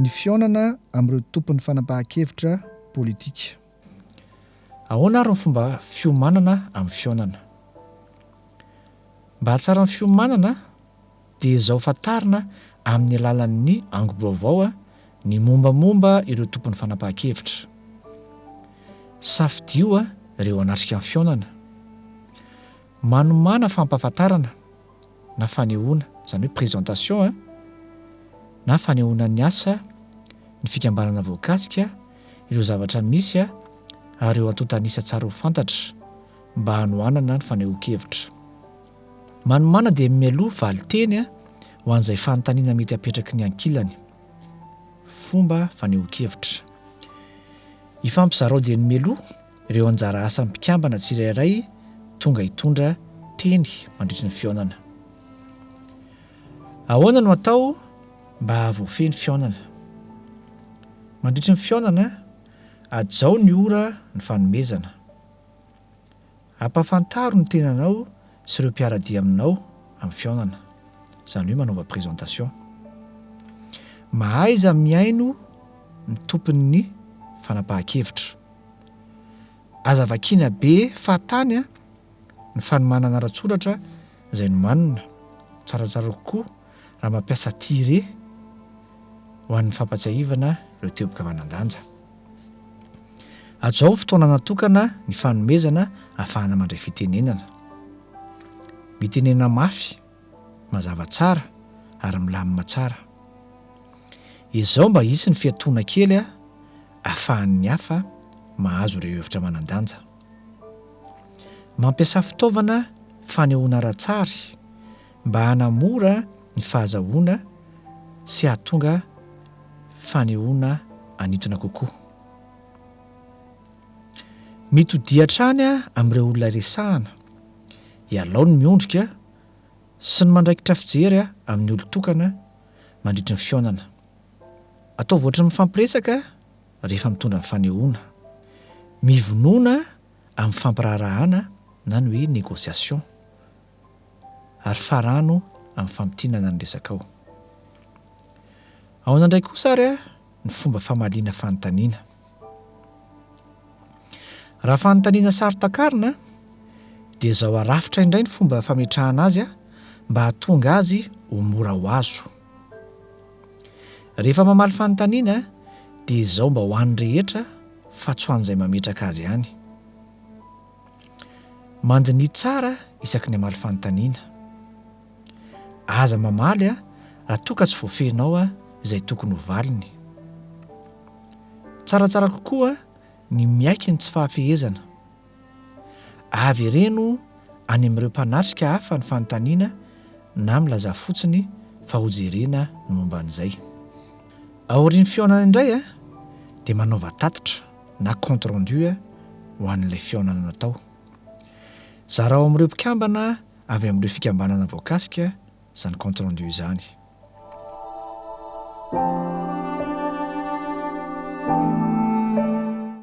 ny fionana amin'ireo tompon'ny fanapahan-kevitra politika. Ahoana ary ny fomba fiomanana amin'ny fionana? Mba hatsara ny fiomanana dia izao fantarina amin'ny alalan'ny ango-baovao ny mombamomba ireo tompon'ny fanapahan-kevitra. Safidio ireo anatrika ny fionana. Manomana fampahafantarana na fanehoana, izany hoe présentation na fanehoana ny asa, ny fikambanana voakasika, ireo zavatra misy ary eo antontanisa tsara ho fantatra mba hanohanana ny fanehoan-kevitra. Manomana dia mialoha valiteny ho an'izay fanontaniana mety apetraky ny ankilany. Fomba fanehoan-kevitra. Ifampizarao dia ny mialoha ireo anjara asan'ny mpikambana tsirairay tonga hitondra teny mandritra ny fionana. Ahoana no atao mba hahavoafehy ny fionana? Mandritra ny fionana, ajao ny ora ny fanomezana. Ampafantaro ny tenanao sy ireo mpiara-dia aminao amin'ny fionana, izany hoe manaova présentation. Mahaiza miaino ny tompon'ny fanapahan-kevitra. Aza vakiana be fahatany ny fanomanana ara-tsoratra izay nomanina. Tsaratsara kokoa raha mampiasa tire ho an'ny fampatsiahivana ireo teboka vanan-danja. Ajao fotoana natokana ny fanomezana ahafahana mandray fitenenana. Mitenena mafy, mazava tsara ary milamina tsara. Izao mba hisy ny fiatoana kely ahafahan'ny hafa mahazo ireo hevitra manan-danja. Mampiasa fitaovana fanehoana ara-tsary mba hanamora ny fahazahoana sy hahatonga fanehoana anintona kokoa. Mitodia hatrany amin'ireo olona resahana, hialao ny miondrika sy ny mandraikitra fijery amin'ny olon-tokana mandritra ny fionana. Atao voatra ny mifampiresaka rehefa mitondra ny fanehoana. Mivonoana amin'ny fampirarahana na ny hoe négociation, ary farano amin'ny fampitinana ny resaka ao. Ao an'indray kosa ary ny fomba famaliana fanontaniana. Raha fanontaniana saron-takarina dia izao arafitra indray ny fomba fametrahana azy mba hahatonga azy ho mora ho azo. Rehefa mamaly fanontaniana dia izao mba ho an'ny rehetra fa tsy ho an'izay mametraka azy ihany. Mandiny tsara isaky ny hamaly fanontaniana. Aza mamaly raha toa ka tsy voafehinao izay tokony ho valiny. Tsaratsara kokoa ny miaiky ny tsy fahafehezana. Avy ireno any amin'ireo mpanatrika hafa ny fanontaniana na milaza fotsiny fa hojerena ny momba an'izay. Aorian'ny fionana indray dia manaova tatitra na compte rendu ho an'ilay fionana natao. Zarao amin'ireo mpikambana avy amin'ireo fikambanana voakasika izany compte rendu izany.